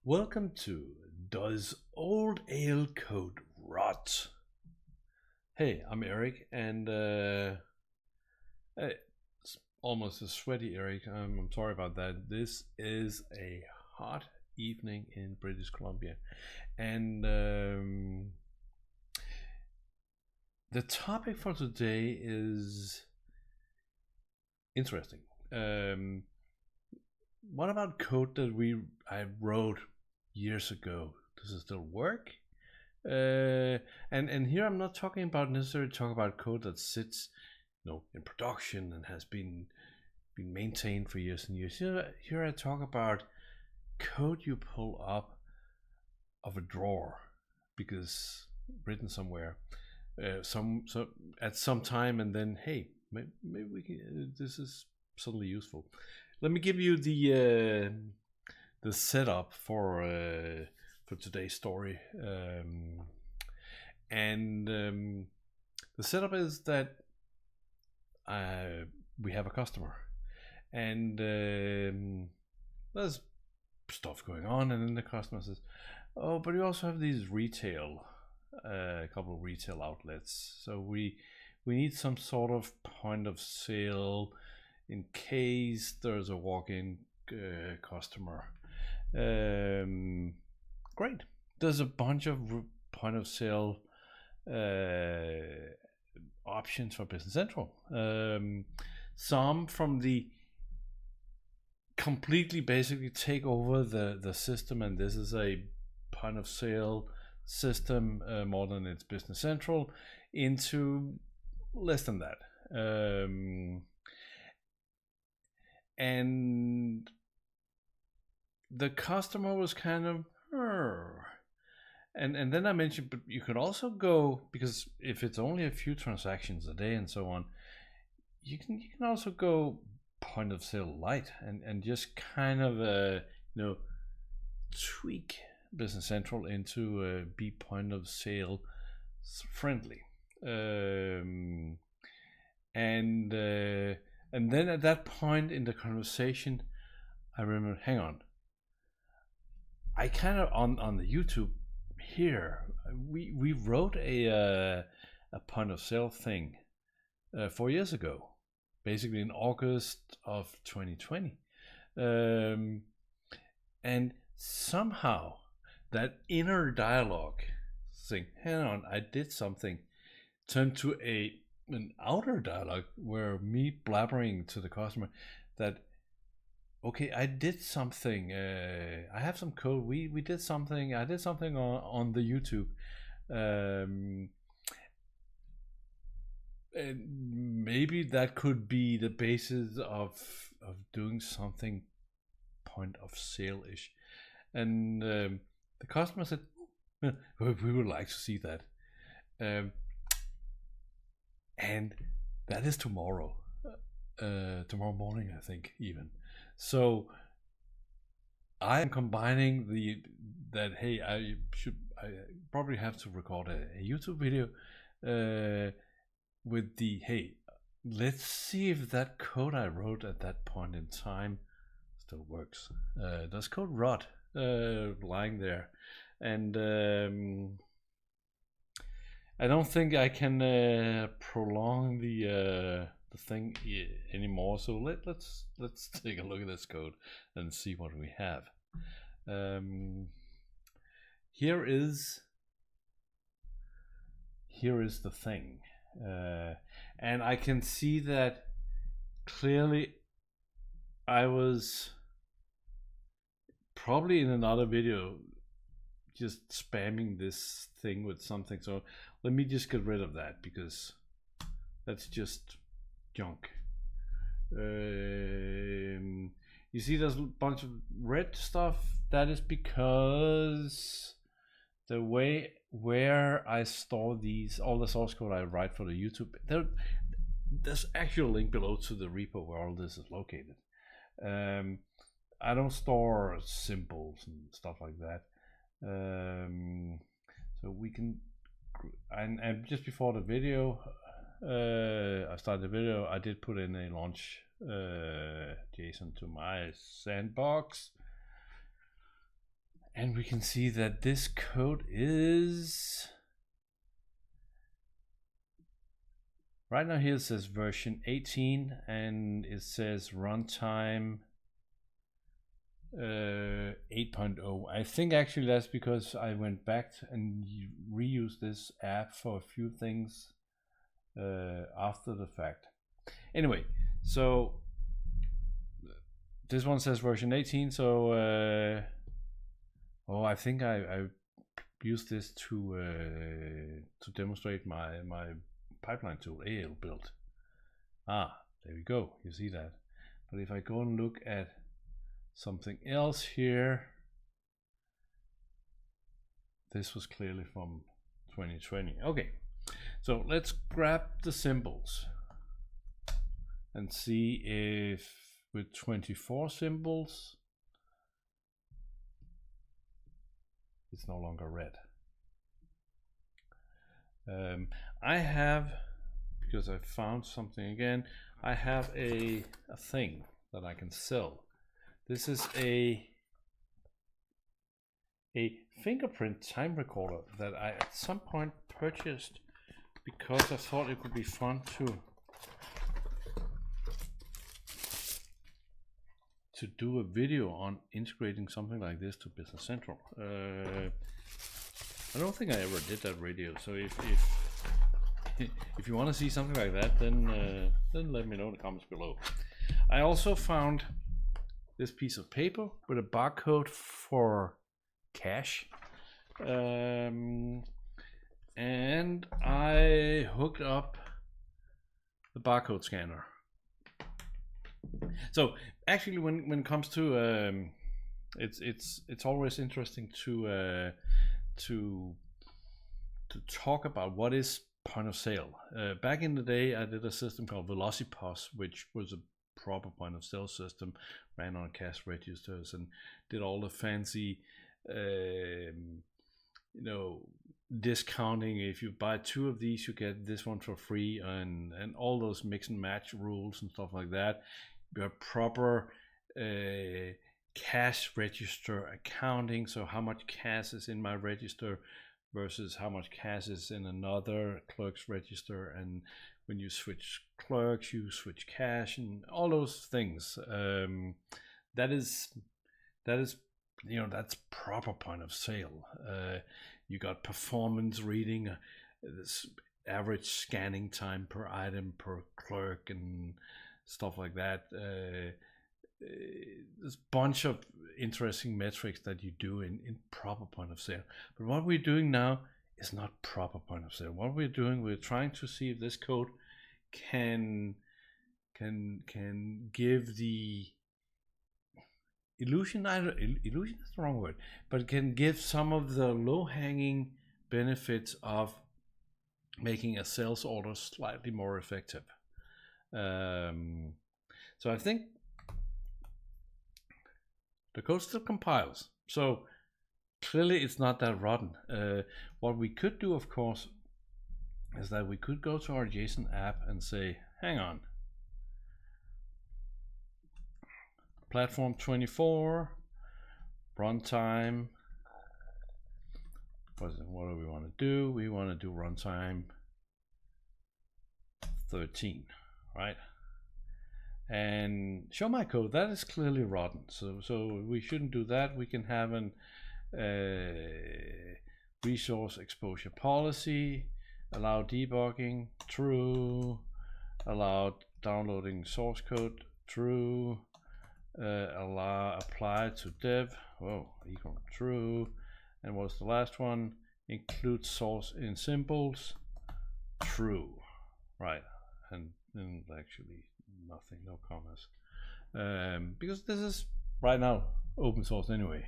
Welcome to Does Old Ale Code Rot? Hey, I'm Eric, and it's almost a sweaty Eric. I'm sorry about that. This is a hot evening in British Columbia, and the topic for today is interesting. What about code that I wrote years ago? Does it still work? And here I'm not talking about necessarily talking about code that sits, in production and has been maintained for years and years. Here I talk about code you pull up of a drawer because written somewhere, some at some time, and then hey, maybe we can. This is suddenly useful. Let me give you the setup for today's story, and the setup is that we have a customer, and there's stuff going on, and then the customer says, "Oh, but we also have these retail, a couple of retail outlets, so we need some sort of point of sale." In case there's a walk-in customer. Great. There's a bunch of point of sale options for Business Central. Some from the completely basically take over the system, and this is a point of sale system more than it's Business Central, into less than that. And the customer was kind of, and then I mentioned, but you could also go, because if it's only a few transactions a day and so on, you can also go point of sale light and just kind of tweak Business Central into be point of sale friendly, and then at that point in the conversation, I remember, hang on, I kind of on the YouTube here, we wrote a point of sale thing 4 years ago, basically in August of 2020, and somehow that inner dialogue saying, hang on, I did something, turned to an outer dialogue where me blabbering to the customer that, okay, I did something, I have some code, we did something, I did something on the YouTube, and maybe that could be the basis of doing something point of sale ish. And the customer said, we would like to see that. And that is tomorrow morning, I think, even. So I am combining that, hey, I probably have to record a YouTube video with the, hey, let's see if that code I wrote at that point in time still works. Does code rot lying there? And I don't think I can prolong the thing anymore. So let's take a look at this code and see what we have. Here is the thing, and I can see that clearly. I was probably in another video just spamming this thing with something, so let me just get rid of that because that's just junk. You see there's a bunch of red stuff. That is because the way where I store all the source code I write for the YouTube, there's actually a link below to the repo where all this is located. I don't store symbols and stuff like that. So we can, and just before the video, I started the video, I did put in a launch JSON to my sandbox, And we can see that this code is, right now here it says version 18 and it says runtime 8.0. I think actually that's because I went back and reused this app for a few things after the fact. Anyway, so this one says version 18, so oh, I think I used this to demonstrate my pipeline tool, AL build. Ah, there we go, you see that. But if I go and look at something else here, this was clearly from 2020. Okay, so let's grab the symbols and see if with 24 symbols it's no longer red. I have, because I found something again, I have a thing that I can sell. This is a fingerprint time recorder that I at some point purchased because I thought it would be fun to do a video on integrating something like this to Business Central. I don't think I ever did that video, so if you want to see something like that, then let me know in the comments below. I also found this piece of paper with a barcode for cash, and I hooked up the barcode scanner. So actually, when it comes to it's always interesting to talk about what is point of sale. Back in the day, I did a system called VelociPOS, which was a proper point of sale system, ran on cash registers and did all the fancy discounting. If you buy 2 of these, you get this one for free, and all those mix and match rules and stuff like that. You have proper cash register accounting, so how much cash is in my register versus how much cash is in another clerk's register, and when you switch clerks you switch cash and all those things. That is that's proper point of sale. You got performance reading, this average scanning time per item per clerk and stuff like that. There's a bunch of interesting metrics that you do in proper point of sale. But what we're doing now is not proper point of sale. What we're doing, we're trying to see if this code can give the illusion is the wrong word, but can give some of the low-hanging benefits of making a sales order slightly more effective. So I think the code still compiles, so clearly it's not that rotten. What we could do, of course, is that we could go to our JSON app and say, hang on, platform 24, runtime, what do we want to do? We want to do runtime 13, right? And show my code. That is clearly rotten, so we shouldn't do that. We can have an resource exposure policy, allow debugging, true, allow downloading source code, true, allow apply to dev, equal true, and what's the last one? Include source in symbols, true, right? And actually nothing, no commas, because this is right now open source anyway.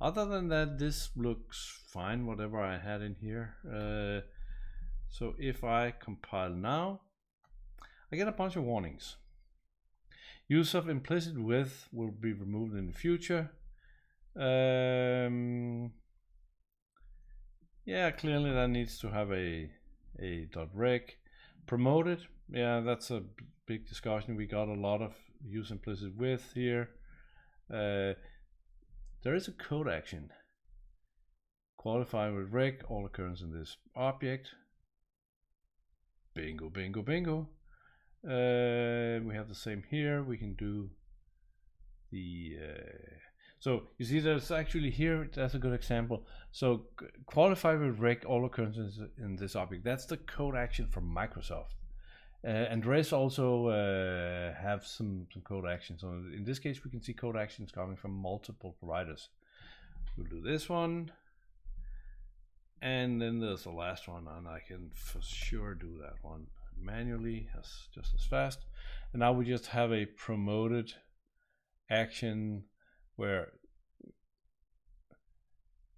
Other than that, this looks fine, whatever I had in here. So if I compile now, I get a bunch of warnings. Use of implicit with will be removed in the future. Yeah, clearly that needs to have a .rec. Promoted, yeah, that's a big discussion. We got a lot of use implicit with here. there is a code action. Qualify with rec all occurrence in this object. Bingo, bingo, bingo. We have the same here. We can do the so you see there's actually here, that's a good example. So qualify with rec all occurrences in this object. That's the code action from Microsoft. And REST also have some code actions. So in this case, we can see code actions coming from multiple providers. We'll do this one. And then there's the last one, and I can for sure do that one manually, just as fast. And now we just have a promoted action where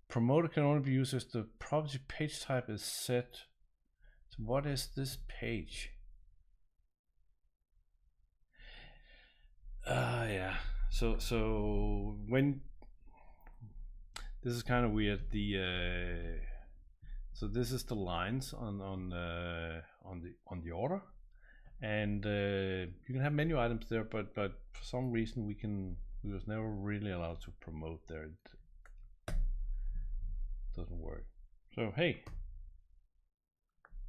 promoted can only be used if the property page type is set. So what is this page? Yeah. So when this is kind of weird. So this is the lines on the order, and you can have menu items there, but for some reason we was never really allowed to promote there. It doesn't work. So hey,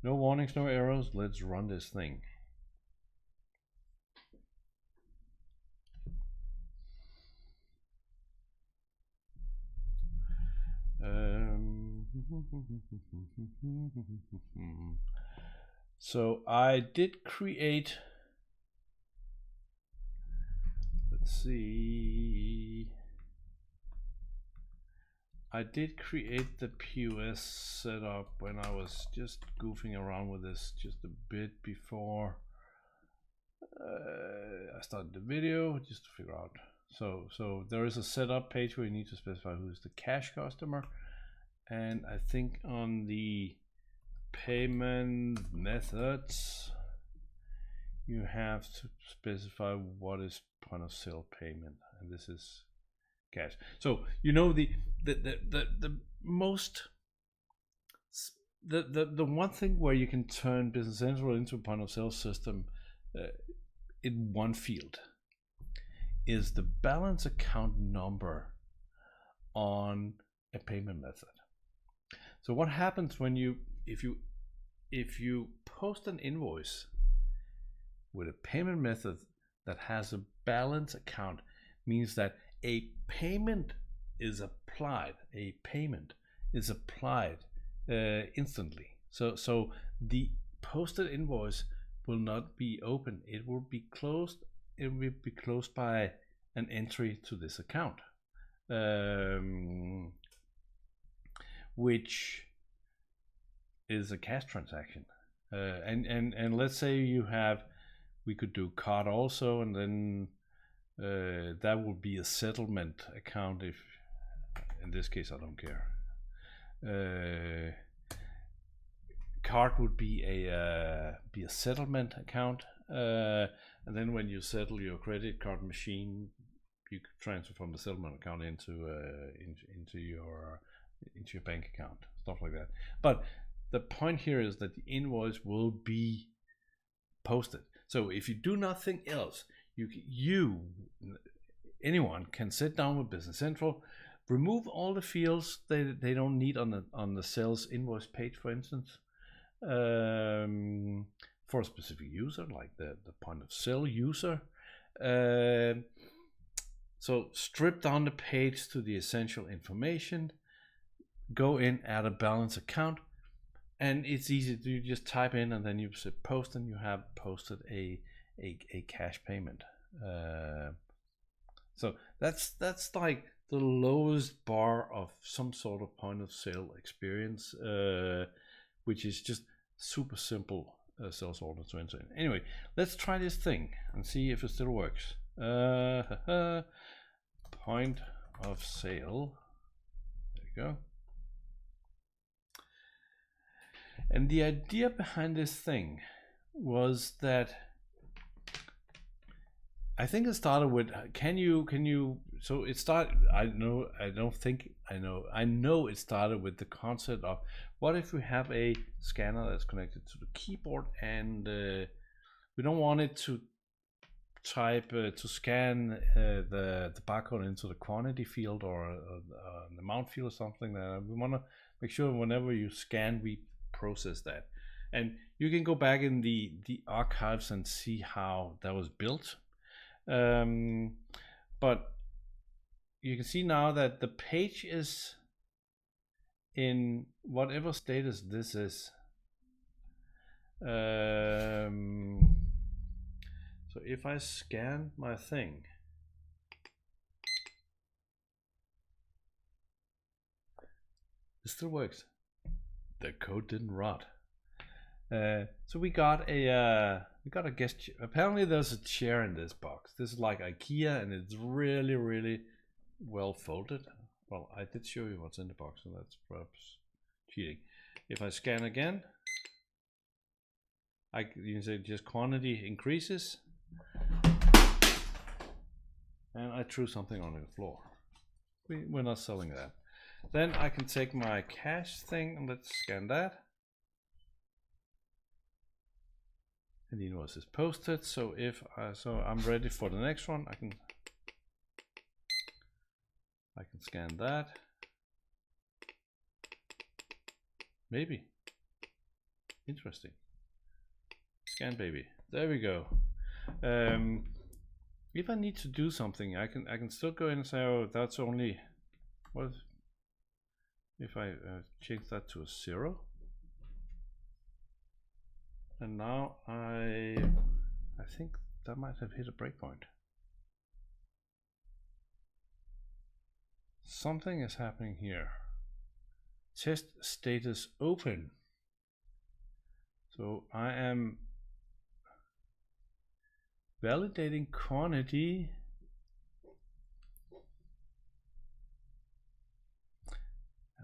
no warnings, no errors. Let's run this thing. So I did create, let's see, I did create the POS setup when I was just goofing around with this just a bit before I started the video, just to figure out. So there is a setup page where you need to specify who's the cash customer, and I think on the payment methods you have to specify what is point of sale payment, and this is cash. So you know the one thing where you can turn Business Central into a point of sale system in one field is the balance account number on a payment method. So what happens when if you post an invoice with a payment method that has a balance account, means that a payment is applied. Instantly. So the posted invoice will not be open. It will be closed. It will be closed by an entry to this account, which is a cash transaction. And let's say we could do card also, and then that would be a settlement account. If in this case I don't care. Card would be a settlement account, and then when you settle your credit card machine, you could transfer from the settlement account into your bank account, stuff like that. But the point here is that the invoice will be posted. So if you do nothing else, anyone can sit down with Business Central, remove all the fields they don't need on the sales invoice page, for instance, for a specific user, like the point of sale user. So strip down the page to the essential information, go in, add a balance account, and it's easy to just type in, and then you say post, and you have posted a cash payment. So that's like the lowest bar of some sort of point of sale experience, which is just super simple sales order to enter in. Anyway, let's try this thing and see if it still works. Point of sale. There you go. And the idea behind this thing was that I think it started with so it started, I know it started with the concept of, what if we have a scanner that's connected to the keyboard, and we don't want it to type to scan the barcode into the quantity field or the amount field or something. That we want to make sure whenever you scan, we process that. And you can go back in the archives and see how that was built. But you can see now that the page is in whatever status this is. So if I scan my thing, it still works. The code didn't rot. So we got a guest. Apparently there's a chair in this box. This is like IKEA, and it's really well folded. Well, I did show you what's in the box, so that's perhaps cheating. If I scan again, you can say just quantity increases, and I threw something on the floor. We're not selling that. Then I can take my cash thing and let's scan that. And the invoice is posted. So if I'm ready for the next one, I can scan that. Maybe. Interesting. Scan baby. There we go. If I need to do something, I can still go in and say, oh, that's only what if I change that to a 0. And now I think that might have hit a breakpoint. Something is happening here. Test status open. So I am validating quantity.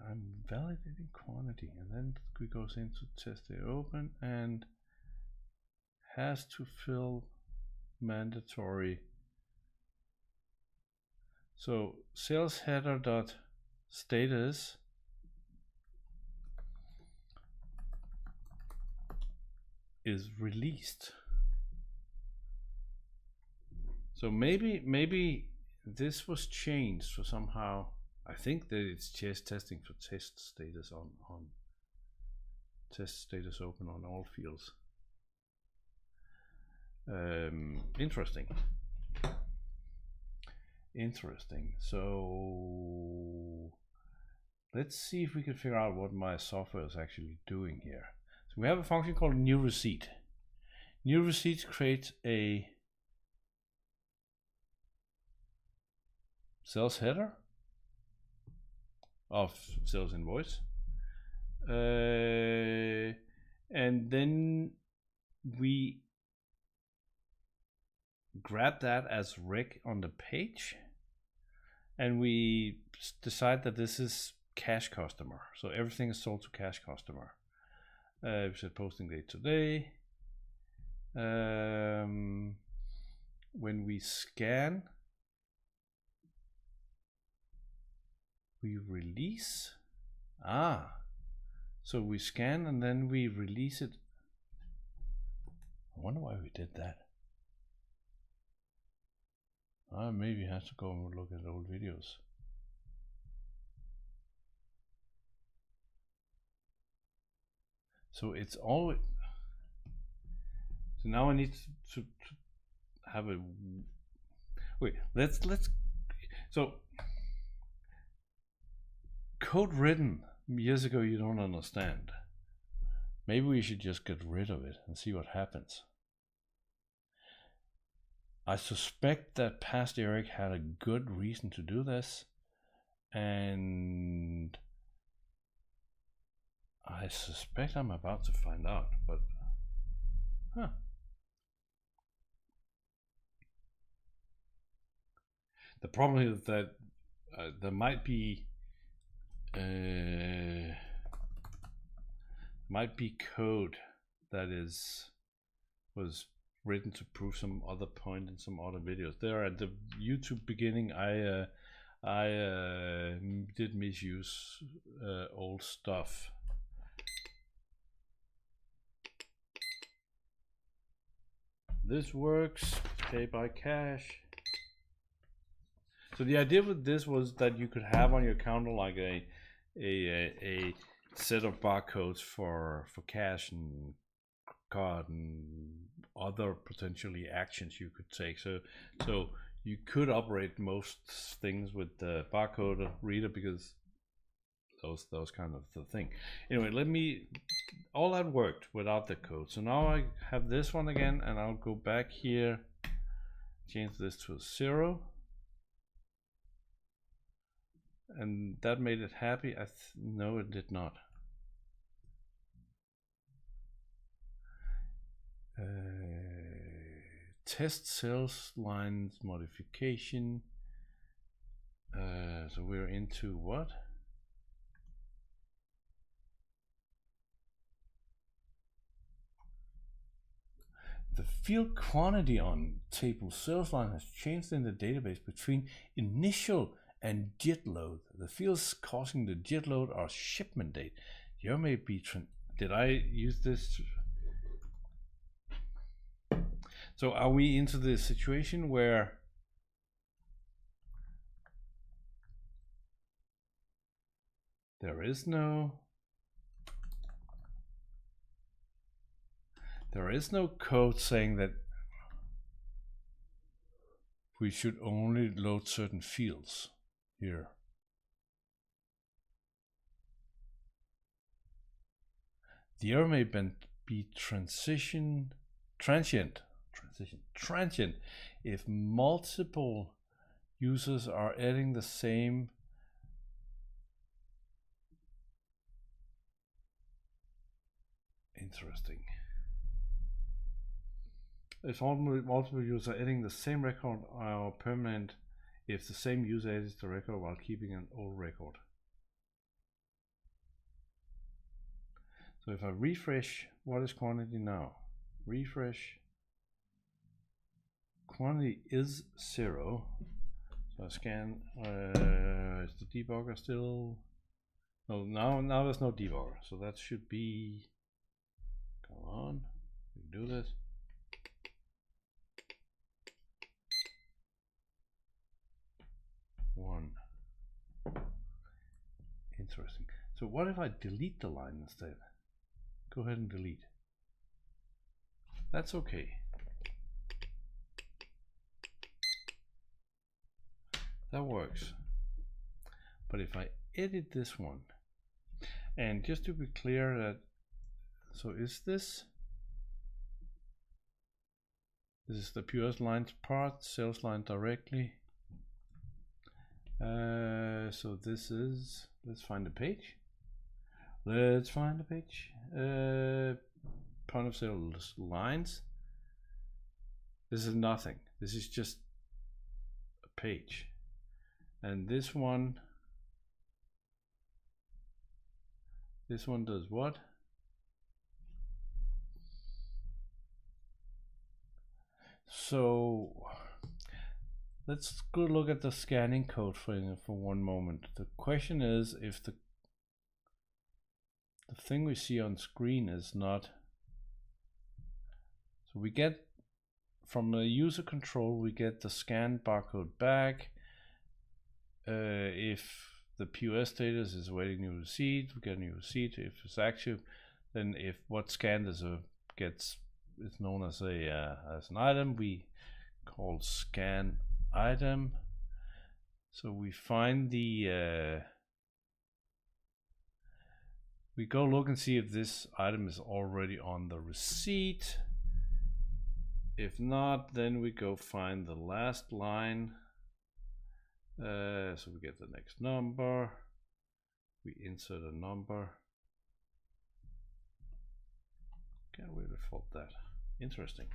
I'm validating quantity, and then it goes into test data open and has to fill mandatory. So sales header dot status is released. So maybe this was changed for somehow. I think that it's just testing for test status on test status open on all fields. Interesting. So let's see if we can figure out what my software is actually doing here. So we have a function called new receipt. New receipt creates a sales header of sales invoice, and then we grab that as rec on the page, and we decide that this is cash customer, so everything is sold to cash customer. We said posting date today. When we scan, we release. So we scan and then we release it. I wonder why we did that. Maybe I have to go and look at old videos. So it's always. So now I need to have a. Wait. Let's. So code written years ago you don't understand. Maybe we should just get rid of it and see what happens. I suspect that Past Eric had a good reason to do this, and I suspect I'm about to find out, but the problem is that there might be code that was written to prove some other point in some other videos. There at the YouTube beginning, I did misuse old stuff. this works. Pay by cash. So the idea with this was that you could have on your counter like a set of barcodes for cash and card and other potentially actions you could take. So you could operate most things with the barcode reader because those kind of the thing. Anyway, all that worked without the code. So now I have this one again, and I'll go back here, change this to 0. And that made it happy. No, it did not. Test sales lines modification. So we're into what? The field quantity on table sales line has changed in the database between initial and JIT load. The fields causing the JIT load are shipment date. Here may be did I use this? So are we into the situation where there is no code saying that we should only load certain fields here? The error may be transient if multiple users are adding the same interesting. If multiple users are adding the same record are permanent if the same user edits the record while keeping an old record. So if I refresh, what is quantity now? Refresh. Quantity is 0. So I scan. Is the debugger still? No, now there's no debugger. So that should be. Come on, we can do this. One. Interesting. So what if I delete the line instead? Go ahead and delete. That's okay. That works. But if I edit this one, and just to be clear that, so is this is the POS lines part, sales line directly. So this is, let's find the page. Let's find the page. Point of sale lines. This is nothing. This is just a page. And this one does what? So let's go look at the scanning code for one moment. The question is if the thing we see on screen is not. So we get from the user control, we get the scan barcode back. If the POS status is awaiting new receipt, we get a new receipt. If it's active, then if what scanned is it's known as as an item, we call scan item. So we find the we go look and see if this item is already on the receipt. If not, then we go find the last line. So we get the next number. We insert a number. Can't really fault that. Interesting.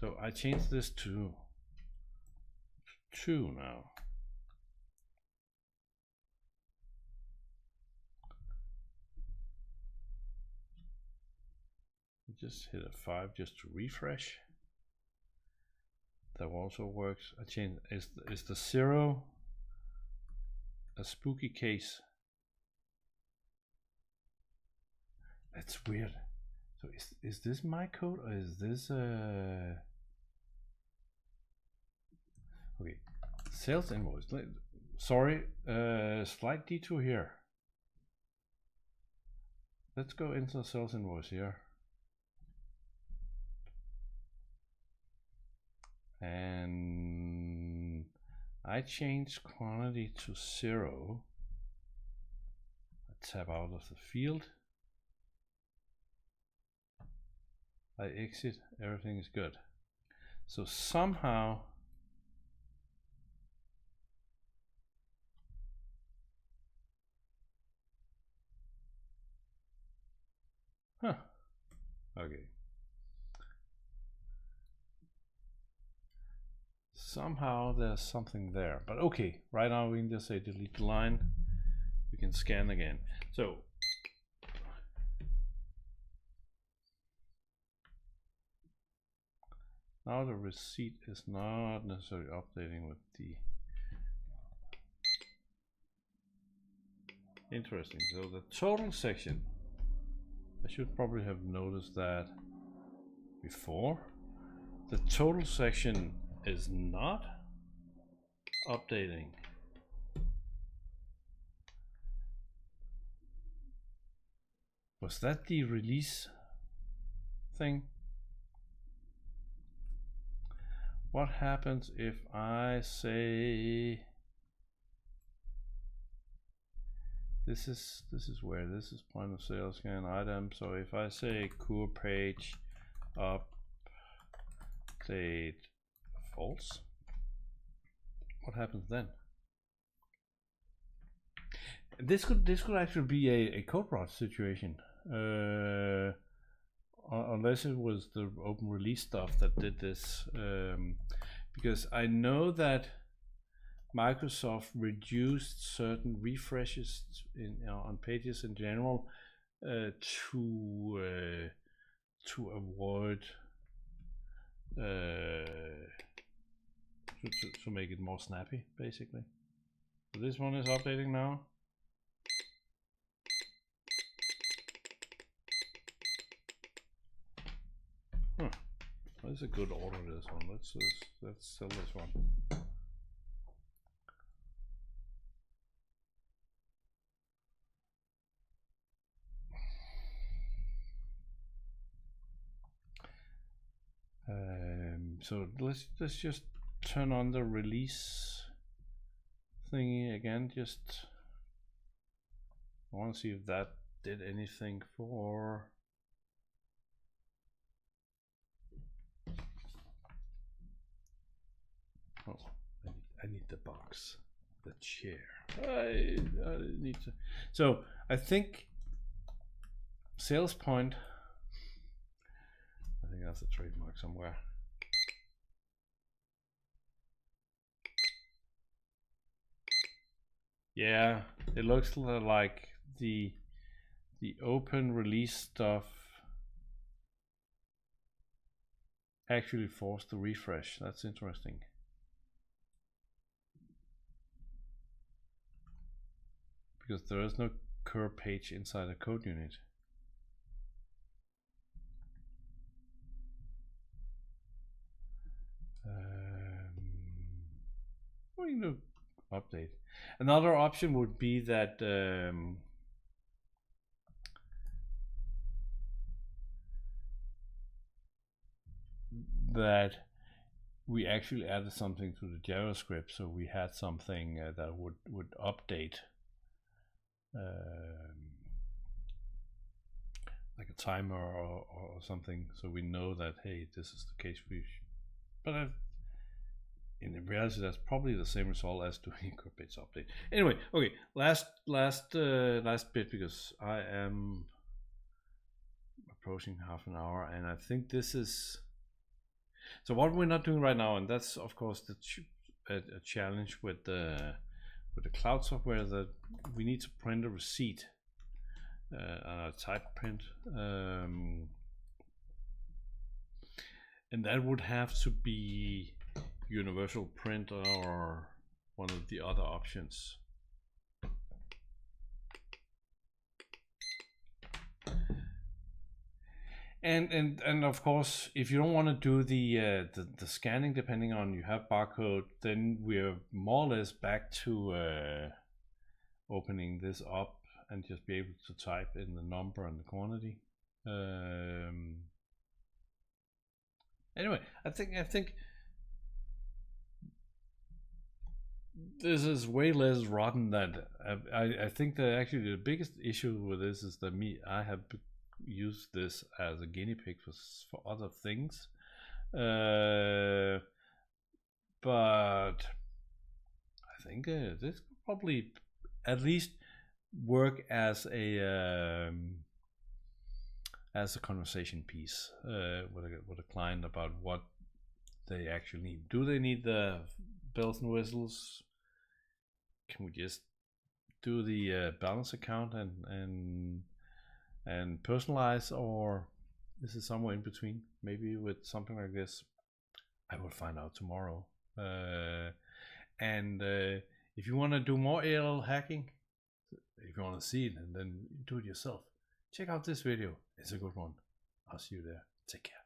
So I changed this to 2 now. Just hit a 5 just to refresh. That also works. I changed is the 0 a spooky case? That's weird. So is this my code or is this Sales invoice. Sorry, slight detour here. Let's go into sales invoice here. And I change quantity to 0. I tab out of the field. I exit, everything is good. So somehow okay. Somehow there's something there, but okay, right now we can just say delete the line. We can scan again. So now the receipt is not necessarily updating with the interesting. So the total section, I should probably have noticed that before. The total section is not updating. Was that the release thing? What happens if I say this is where this is point of sale scan item. So if I say core page update false, what happens then? This could actually be a code rot situation, unless it was the open release stuff that did this, because I know that Microsoft reduced certain refreshes on pages in general to avoid to make it more snappy, basically. So this one is updating now. That's a good order, this one. Let's sell this one. So let's just turn on the release thingy again. Just I want to see if that did anything for. Oh, I need the box, the chair. I need to. So I think sales point. I think that's a trademark somewhere. Yeah, it looks like the open release stuff actually forced the refresh. That's interesting. Because there is no core page inside a code unit. What do you do? Update. Another option would be that that we actually added something to the JavaScript, so we had something that would update, like a timer or something, so we know that hey, this is the case for you. But in reality, that's probably the same result as doing a core page update. Anyway, okay, last bit, because I am approaching half an hour, and I think this is. So what we're not doing right now, and that's of course a challenge with the cloud software, that we need to print a receipt, type print, and that would have to be universal print or one of the other options. And of course, if you don't want to do the scanning, depending on you have barcode, then we're more or less back to opening this up and just be able to type in the number and the quantity. Anyway, I think this is way less rotten than I think that actually the biggest issue with this is that I have used this as a guinea pig for other things, but I think this could probably at least work as a conversation piece with a client about what they actually need. Do they need the bells and whistles? Can we just do the balance account and personalize, or is it somewhere in between? Maybe with something like this, I will find out tomorrow. And if you want to do more ALL hacking, if you want to see it and then do it yourself, check out this video. It's a good one. I'll see you there. Take care.